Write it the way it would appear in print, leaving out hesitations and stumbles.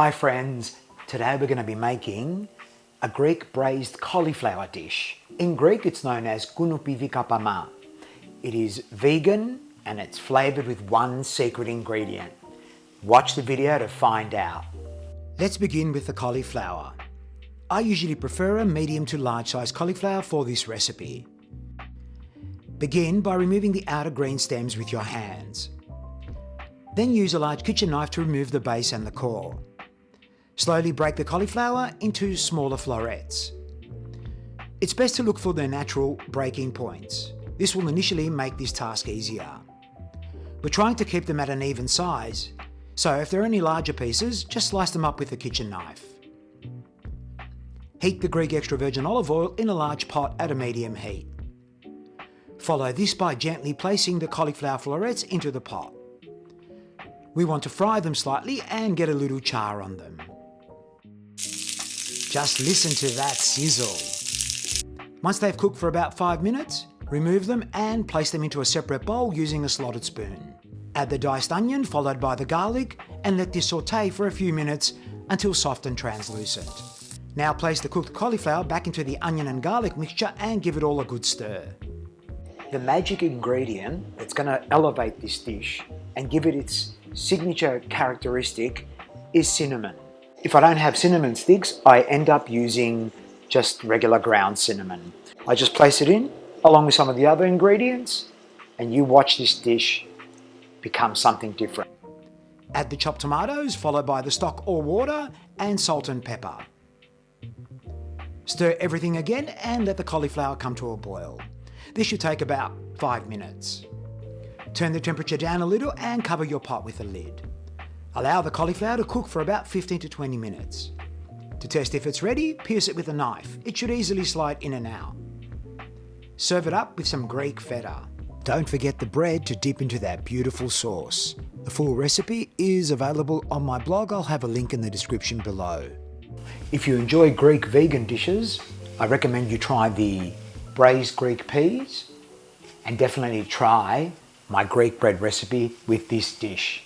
Hi friends, today we're going to be making a Greek braised cauliflower dish. In Greek it's known as kounouppi vikapama. It is vegan and it's flavoured with one secret ingredient. Watch the video to find out. Let's begin with the cauliflower. I usually prefer a medium to large size cauliflower for this recipe. Begin by removing the outer green stems with your hands. Then use a large kitchen knife to remove the base and the core. Slowly break the cauliflower into smaller florets. It's best to look for their natural breaking points. This will initially make this task easier. We're trying to keep them at an even size, so if there are any larger pieces, just slice them up with a kitchen knife. Heat the Greek extra virgin olive oil in a large pot at a medium heat. Follow this by gently placing the cauliflower florets into the pot. We want to fry them slightly and get a little char on them. Just listen to that sizzle. Once they've cooked for about 5 minutes, remove them and place them into a separate bowl using a slotted spoon. Add the diced onion followed by the garlic and let this saute for a few minutes until soft and translucent. Now place the cooked cauliflower back into the onion and garlic mixture and give it all a good stir. The magic ingredient that's going to elevate this dish and give it its signature characteristic is cinnamon. If I don't have cinnamon sticks, I end up using just regular ground cinnamon. I just place it in along with some of the other ingredients and you watch this dish become something different. Add the chopped tomatoes followed by the stock or water and salt and pepper. Stir everything again and let the cauliflower come to a boil. This should take about 5 minutes. Turn the temperature down a little and cover your pot with a lid. Allow the cauliflower to cook for about 15 to 20 minutes. To test if it's ready, pierce it with a knife. It should easily slide in and out. Serve it up with some Greek feta. Don't forget the bread to dip into that beautiful sauce. The full recipe is available on my blog. I'll have a link in the description below. If you enjoy Greek vegan dishes, I recommend you try the braised Greek peas and definitely try my Greek bread recipe with this dish.